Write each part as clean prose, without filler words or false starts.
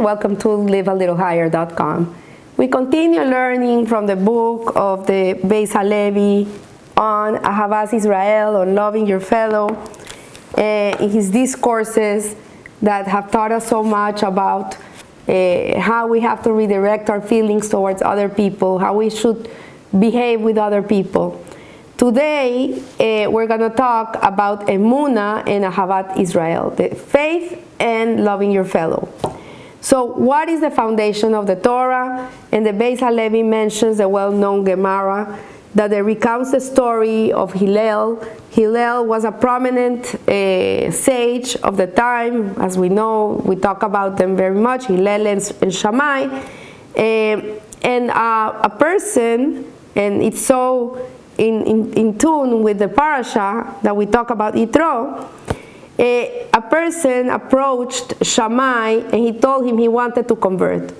friend. Welcome to livealittlehigher.com. We continue learning from the book of the Beis Halevi on Ahavas Israel, on loving your fellow, in his discourses that have taught us so much about how we have to redirect our feelings towards other people, how we should behave with other people. Today, we're going to talk about Emunah and Ahavat Israel, the faith and loving your fellow. So, what is the foundation of the Torah? And the Beis Halevi mentions the well-known Gemara that recounts the story of Hillel. Hillel was a prominent sage of the time. As we know, we talk about them very much, Hillel and Shammai. And a person, and it's so in tune with the parasha that we talk about Yitro, a person approached Shammai and he told him he wanted to convert.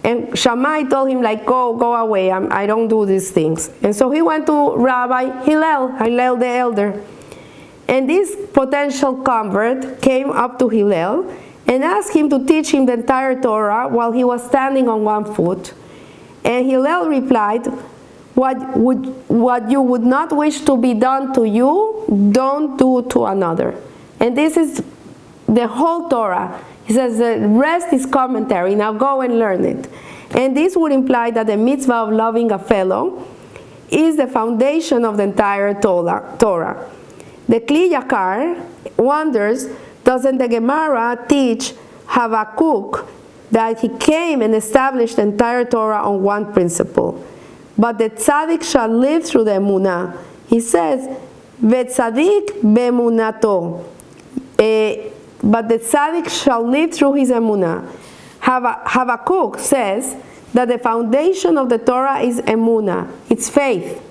And Shammai told him, like, go away, I don't do these things. And so he went to Rabbi Hillel the elder. And this potential convert came up to Hillel and asked him to teach him the entire Torah while he was standing on one foot. And Hillel replied, what you would not wish to be done to you, don't do to another. And this is the whole Torah. He says the rest is commentary. Now go and learn it. And this would imply that the mitzvah of loving a fellow is the foundation of the entire Torah. The Kli Yakar wonders, doesn't the Gemara teach Habakkuk that he came and established the entire Torah on one principle? But the tzaddik shall live through the emunah. He says, "V'tzadik be'emunato." But the tzaddik shall live through his emunah. Habakkuk says that the foundation of the Torah is emunah. It's faith.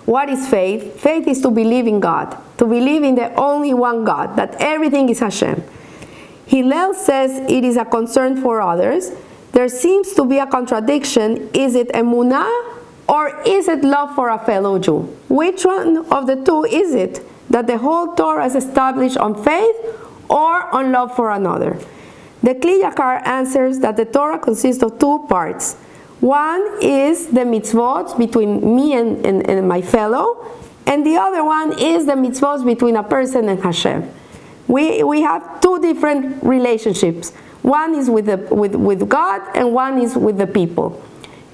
What is faith? Faith is to believe in God, to believe in the only one God, that everything is Hashem. Hillel says it is a concern for others. There seems to be a contradiction. Is it emunah or is it love for a fellow Jew? Which one of the two is it? That the whole Torah is established on faith or on love for another? The Kli Yakar answers that the Torah consists of two parts. One is the mitzvot between me and my fellow, and the other one is the mitzvot between a person and Hashem. We have two different relationships. One is with God and one is with the people.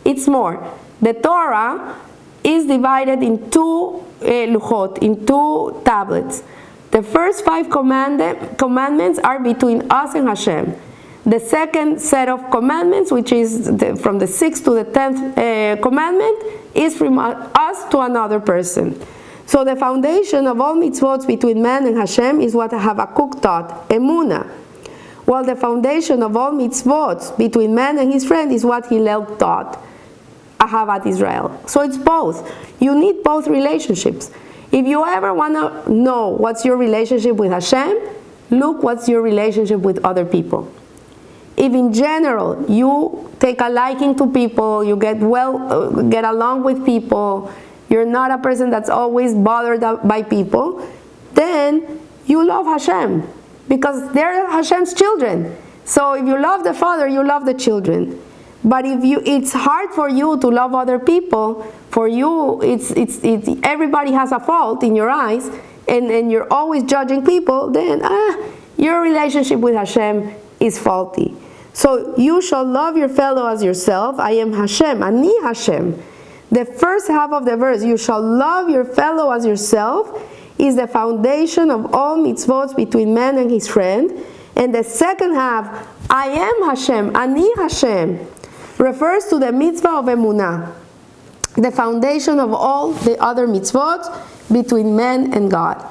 It's more. The Torah is divided in two luchot, in two tablets. The first 5 commandments are between us and Hashem. The second set of commandments, which is from the 6th to the 10th commandment, is from us to another person. So the foundation of all mitzvot between man and Hashem is what Habakkuk taught, emunah. While the foundation of all mitzvot between man and his friend is what Hillel taught, Ahavat Israel. So it's both. You need both relationships. If you ever want to know what's your relationship with Hashem, look what's your relationship with other people. If in general you take a liking to people, you get along with people, you're not a person that's always bothered by people, then you love Hashem. Because they're Hashem's children. So if you love the Father, you love the children. But if it's hard for you to love other people, for you, everybody has a fault in your eyes, and you're always judging people, then your relationship with Hashem is faulty. So you shall love your fellow as yourself. I am Hashem, Ani Hashem. The first half of the verse, you shall love your fellow as yourself, is the foundation of all mitzvot between man and his friend. And the second half, I am Hashem, Ani Hashem, refers to the mitzvah of emunah, the foundation of all the other mitzvot between man and God.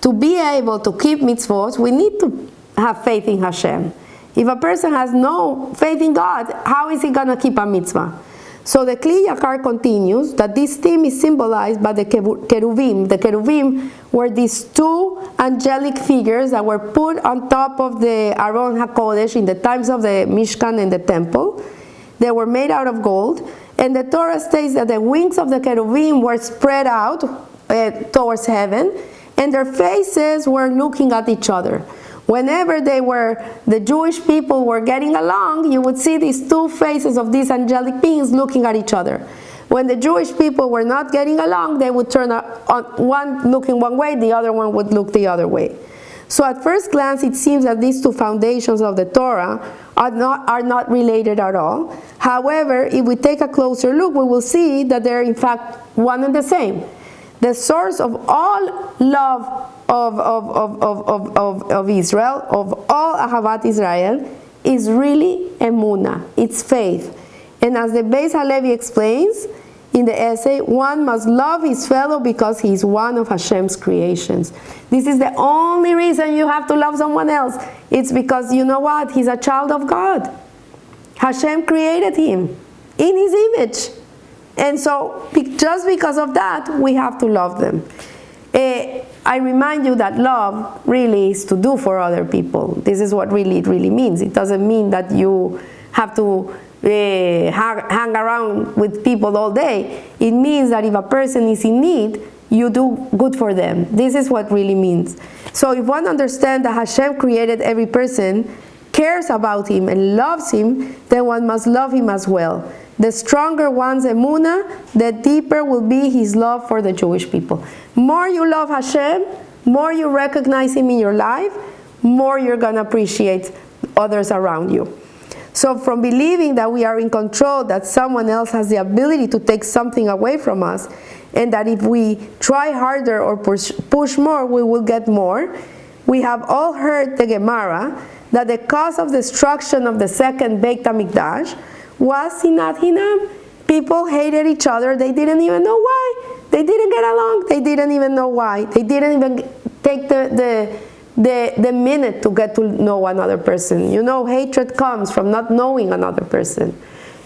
To be able to keep mitzvot, we need to have faith in Hashem. If a person has no faith in God, how is he going to keep a mitzvah? So the Kli Yakar continues that this theme is symbolized by the Keruvim. The Keruvim were these two angelic figures that were put on top of the Aron HaKodesh in the times of the Mishkan and the temple. They were made out of gold. And the Torah states that the wings of the Keruvim were spread out towards heaven, and their faces were looking at each other. whenever the Jewish people were getting along, you would see these two faces of these angelic beings looking at each other. When the Jewish people were not getting along, they would turn on one looking one way, the other one would look the other way. So at first glance, it seems that these two foundations of the Torah are not related at all. However, if we take a closer look, we will see that they're in fact one and the same. The source of all love of Israel, of all Ahavat Israel, is really Emunah, it's faith. And as the Beis Halevi explains in the essay, one must love his fellow because he is one of Hashem's creations. This is the only reason you have to love someone else. It's because, you know what, he's a child of God. Hashem created him in his image. And so, just because of that, we have to love them. I remind you that love really is to do for other people. This is what it really means. It doesn't mean that you have to hang around with people all day. It means that if a person is in need, you do good for them. This is what really means. So if one understands that Hashem created every person, cares about him and loves him, then one must love him as well. The stronger one's emunah, the deeper will be his love for the Jewish people. More you love Hashem, more you recognize him in your life, more you're going to appreciate others around you. So from believing that we are in control, that someone else has the ability to take something away from us, and that if we try harder or push more, we will get more, we have all heard the Gemara that the cause of destruction of the second Beit HaMikdash was Sinat Hinam. People hated each other. They didn't even know why. They didn't get along. They didn't even know why. They didn't even take the minute to get to know another person. You know, hatred comes from not knowing another person.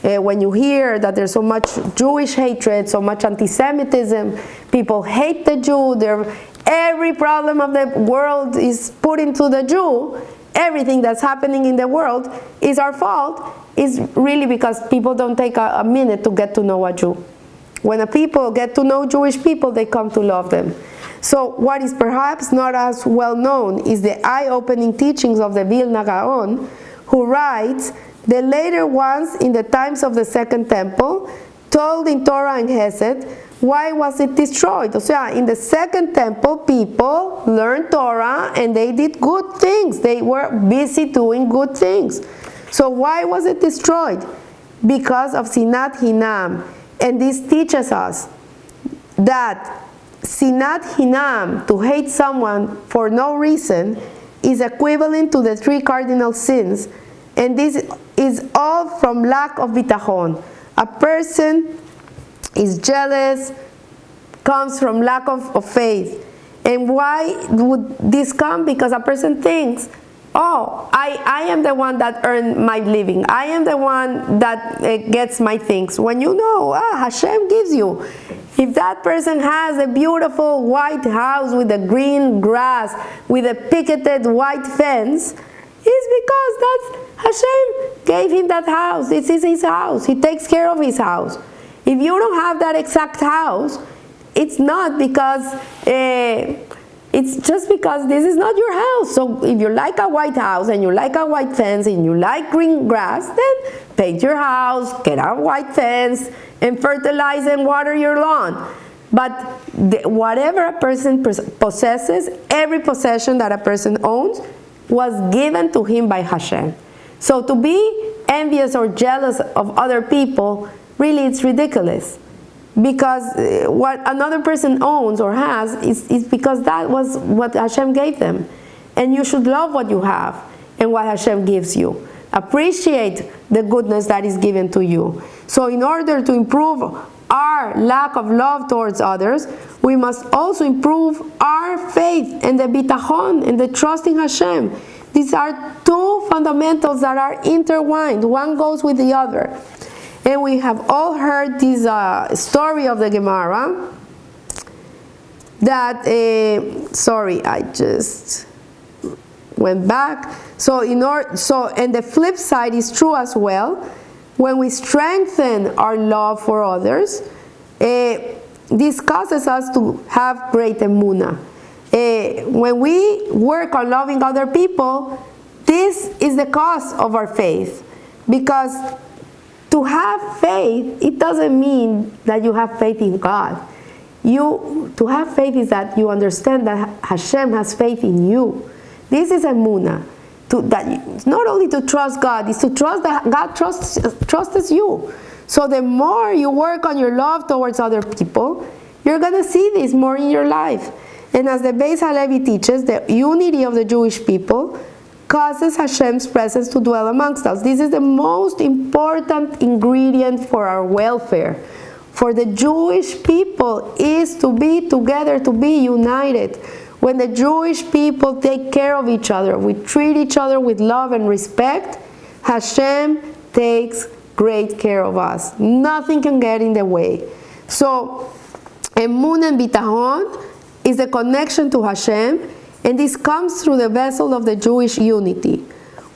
When you hear that there's so much Jewish hatred, so much anti-Semitism, people hate the Jew, every problem of the world is put into the Jew, everything that's happening in the world is our fault, is really because people don't take a minute to get to know a Jew. When a people get to know Jewish people, they come to love them. So what is perhaps not as well known is the eye-opening teachings of the Vilna Gaon, who writes, the later ones in the times of the Second Temple told in Torah and Hesed, why was it destroyed? So in the Second Temple, people learned Torah and they did good things. They were busy doing good things. So why was it destroyed? Because of Sinat Hinam. And this teaches us that Sinat Hinam, to hate someone for no reason, is equivalent to the 3 cardinal sins. And this is all from lack of bitachon. A person is jealous, comes from lack of faith. And why would this come? Because a person thinks, oh, I am the one that earned my living. I am the one that gets my things. When you know, Hashem gives you. If that person has a beautiful white house with a green grass, with a picketed white fence, it's because that's Hashem gave him that house. This is his house. He takes care of his house. If you don't have that exact house, it's not because, it's just because this is not your house. So if you like a white house and you like a white fence and you like green grass, then paint your house, get a white fence, and fertilize and water your lawn. But whatever a person possesses, every possession that a person owns, was given to him by Hashem. So to be envious or jealous of other people, really it's ridiculous. Because what another person owns or has is because that was what Hashem gave them. And you should love what you have and what Hashem gives you. Appreciate the goodness that is given to you. So in order to improve our lack of love towards others, we must also improve our faith and the bitachon and the trust in Hashem. These are 2 fundamentals that are intertwined. One goes with the other. And we have all heard this story of the Gemara that, sorry, I just went back. And the flip side is true as well. When we strengthen our love for others, this causes us to have great emunah. When we work on loving other people, this is the cause of our faith. Because to have faith, it doesn't mean that you have faith in God. To have faith is that you understand that Hashem has faith in you. This is emunah. Not only to trust God, it's to trust that God trusts you. So the more you work on your love towards other people, you're going to see this more in your life. And as the Beis Halevi teaches, the unity of the Jewish people causes Hashem's presence to dwell amongst us. This is the most important ingredient for our welfare. For the Jewish people is to be together, to be united. When the Jewish people take care of each other, we treat each other with love and respect, Hashem takes great care of us. Nothing can get in the way. So, emun and bitahon is the connection to Hashem, and this comes through the vessel of the Jewish unity.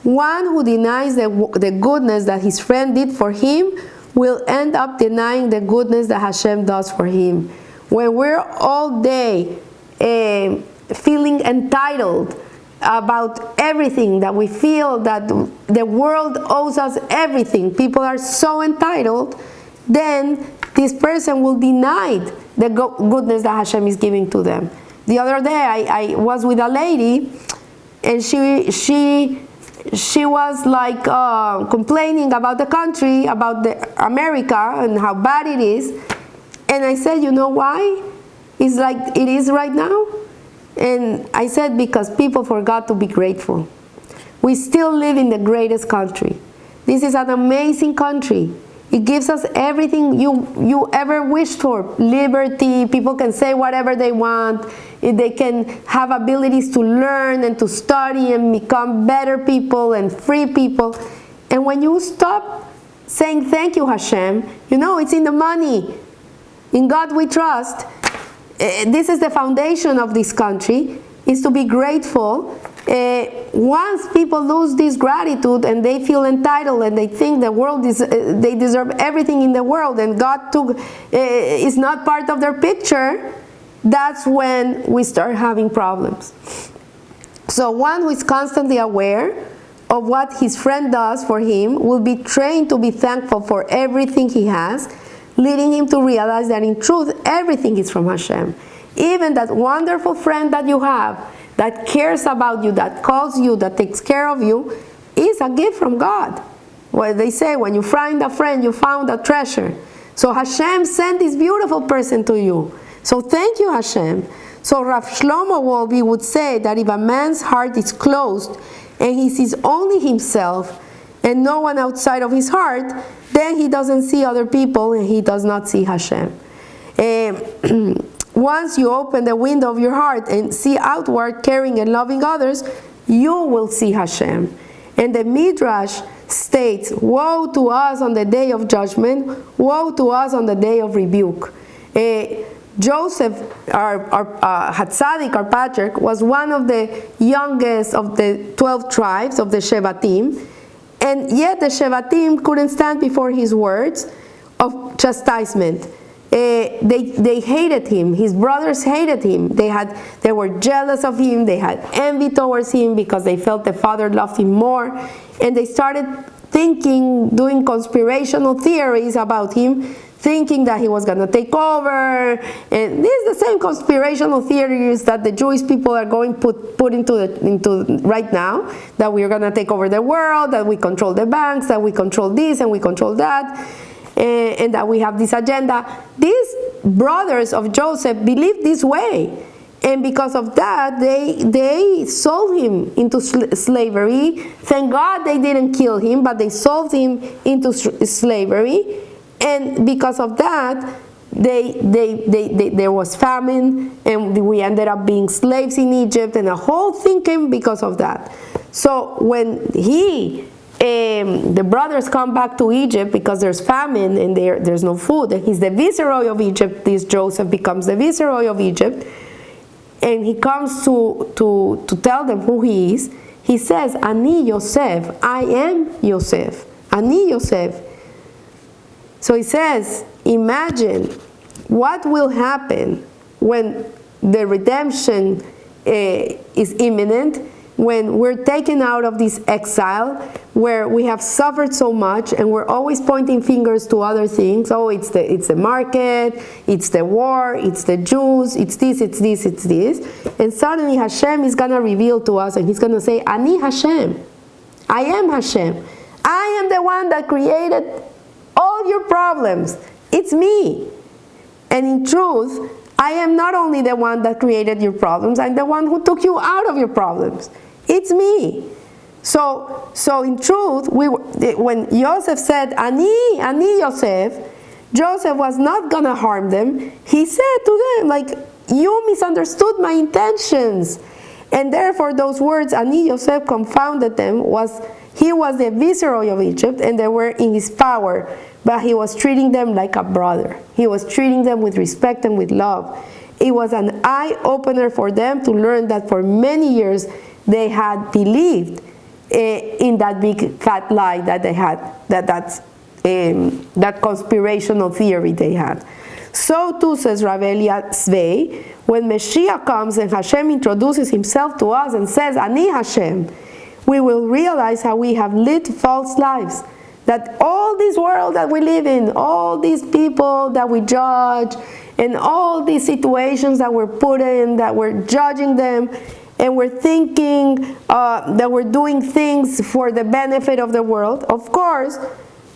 One who denies the goodness that his friend did for him will end up denying the goodness that Hashem does for him. When we're all day feeling entitled about everything, that we feel that the world owes us everything, people are so entitled, then this person will deny the goodness that Hashem is giving to them. The other day I was with a lady, and she was like complaining about the country, about America and how bad it is. And I said, you know why it's like it is right now? And I said, because people forgot to be grateful. We still live in the greatest country. This is an amazing country. It gives us everything you ever wished for. Liberty, people can say whatever they want. They can have abilities to learn and to study and become better people and free people. And when you stop saying thank you, Hashem, it's in the money. In God we trust. This is the foundation of this country, is to be grateful. Once people lose this gratitude and they feel entitled and they think the world they deserve everything in the world and God is not part of their picture, that's when we start having problems. So one who is constantly aware of what his friend does for him will be trained to be thankful for everything he has, leading him to realize that in truth everything is from Hashem. Even that wonderful friend that you have, that cares about you, that calls you, that takes care of you, is a gift from God. Well, they say, when you find a friend, you found a treasure. So Hashem sent this beautiful person to you. So thank you, Hashem. So Rav Shlomo Wolbe would say that if a man's heart is closed and he sees only himself and no one outside of his heart, then he doesn't see other people and he does not see Hashem. Once you open the window of your heart and see outward, caring and loving others, you will see Hashem. And the Midrash states, woe to us on the day of judgment, woe to us on the day of rebuke. Joseph, our Hatzadik, our patriarch, was one of the youngest of the 12 tribes of the Shevatim, and yet the Shevatim couldn't stand before his words of chastisement. They hated him. His brothers hated him. They were jealous of him. They had envy towards him because they felt the father loved him more, and they started doing conspirational theories about him, thinking that he was going to take over. And this is the same conspirational theories that the Jewish people are going put into right now, that we are going to take over the world, that we control the banks, that we control this and we control that, and that we have this agenda. These brothers of Joseph believed this way, and because of that they sold him into slavery. Thank God they didn't kill him, but they sold him into slavery. And because of that, there was famine, and we ended up being slaves in Egypt, and the whole thing came because of that. So when the brothers come back to Egypt because there's famine and there's no food, and he's the viceroy of Egypt, this Joseph becomes the viceroy of Egypt, and he comes to tell them who he is. He says, Ani Yosef, I am Yosef, Ani Yosef. So he says, imagine what will happen when the redemption is imminent, when we're taken out of this exile, where we have suffered so much, and we're always pointing fingers to other things. Oh, it's the market, it's the war, it's the Jews, it's this, it's this, it's this. And suddenly Hashem is going to reveal to us, and He's going to say, Ani Hashem. I am Hashem. I am the one that created all your problems. It's me. And in truth, I am not only the one that created your problems, I'm the one who took you out of your problems. It's me. So in truth, when Joseph said, Ani Yosef, Joseph was not going to harm them. He said to them, like, you misunderstood my intentions. And therefore those words, Ani Yosef, confounded them. He was the viceroy of Egypt, and they were in his power, but he was treating them like a brother. He was treating them with respect and with love. It was an eye-opener for them to learn that for many years they had believed in that big fat lie that they had, that conspirational theory they had. So too, says Rav Elia Tzvei, when Mashiach comes and Hashem introduces himself to us and says, Ani Hashem, we will realize how we have lived false lives. That all this world that we live in, all these people that we judge, and all these situations that we're put in, that we're judging them, and we're thinking that we're doing things for the benefit of the world. Of course,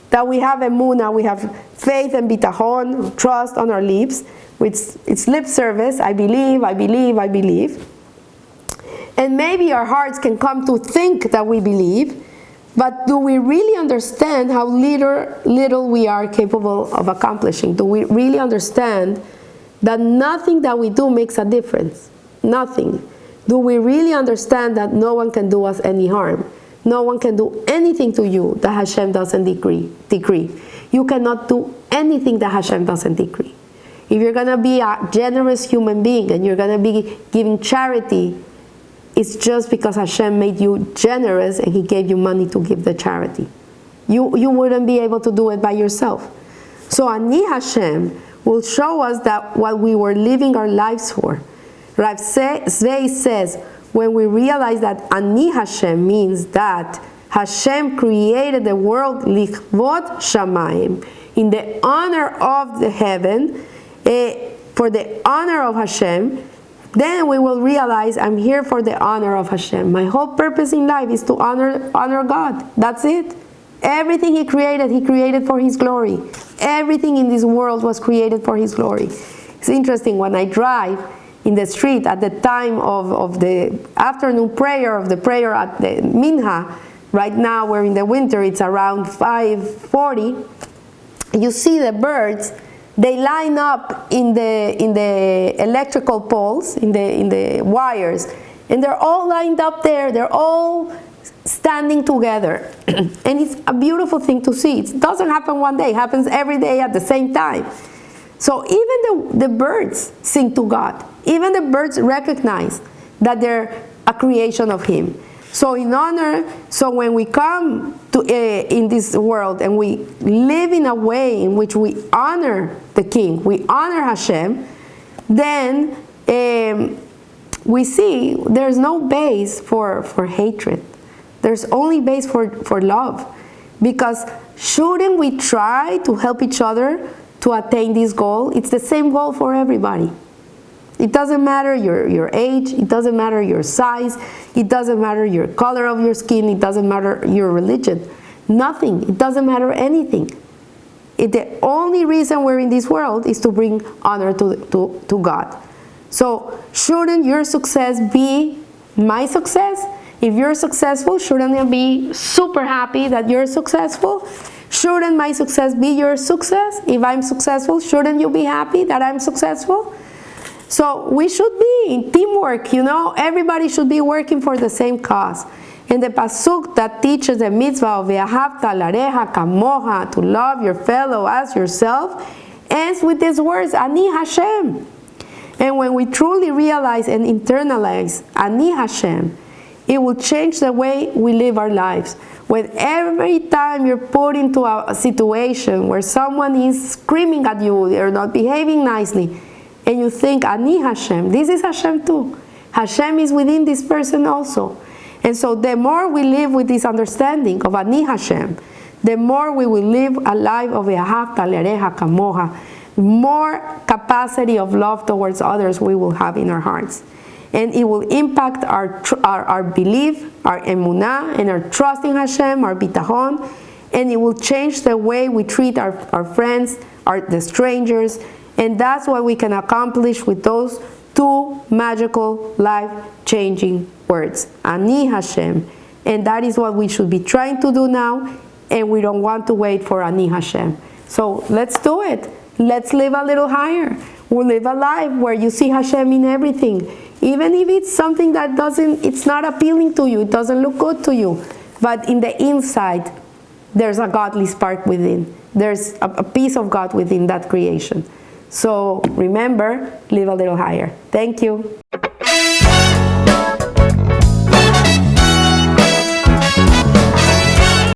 that we have emunah, we have faith and bitachon, trust on our lips. It's lip service, I believe, I believe, I believe. And maybe our hearts can come to think that we believe, but do we really understand how little we are capable of accomplishing? Do we really understand that nothing that we do makes a difference? Nothing. Do we really understand that no one can do us any harm? No one can do anything to you that Hashem doesn't decree. You cannot do anything that Hashem doesn't decree. If you're going to be a generous human being and you're going to be giving charity, it's just because Hashem made you generous and He gave you money to give the charity. You wouldn't be able to do it by yourself. So Ani Hashem will show us that what we were living our lives for. Rav Tzvei says, when we realize that Ani Hashem means that Hashem created the world lichvot shamayim, in the honor of the heaven, for the honor of Hashem, then we will realize I'm here for the honor of Hashem. My whole purpose in life is to honor God. That's it. Everything He created for His glory. Everything in this world was created for His glory. It's interesting, when I drive in the street at the time of the afternoon prayer, of the prayer at the Minha, right now we're in the winter, it's around 5:40, you see the birds. They line up in the electrical poles, in the wires, and they're all lined up there. They're all standing together, and it's a beautiful thing to see. It doesn't happen one day; it happens every day at the same time. So even the birds sing to God. Even the birds recognize that they're a creation of Him. So when we come to in this world and we live in a way in which we honor the King, we honor Hashem, then we see there's no base for hatred. There's only base for love. Because shouldn't we try to help each other to attain this goal? It's the same goal for everybody. It doesn't matter your age, it doesn't matter your size, it doesn't matter your color of your skin, it doesn't matter your religion. Nothing. It doesn't matter anything. The only reason we're in this world is to bring honor to God. So shouldn't your success be my success? If you're successful, shouldn't I be super happy that you're successful? Shouldn't my success be your success? If I'm successful, shouldn't you be happy that I'm successful? So we should be in teamwork, everybody should be working for the same cause. And the pasuk that teaches the mitzvah of Ve'ahavta lareha kamoha, to love your fellow as yourself, ends with these words, Ani Hashem. And when we truly realize and internalize Ani Hashem, it will change the way we live our lives. When every time you're put into a situation where someone is screaming at you, they're not behaving nicely, and you think, Ani Hashem, this is Hashem too. Hashem is within this person also. And so the more we live with this understanding of Ani Hashem, the more we will live a life of Ve'ahavta l'recha kamoha, more capacity of love towards others we will have in our hearts. And it will impact our belief, our emunah, and our trust in Hashem, our bitachon, and it will change the way we treat our friends, the strangers, and that's what we can accomplish with those two magical, life-changing words, Ani Hashem. And that is what we should be trying to do now, and we don't want to wait for Ani Hashem. So let's do it. Let's live a little higher. We'll live a life where you see Hashem in everything. Even if it's something that it's not appealing to you, it doesn't look good to you. But in the inside, there's a godly spark within. There's a piece of God within that creation. So remember, live a little higher. Thank you.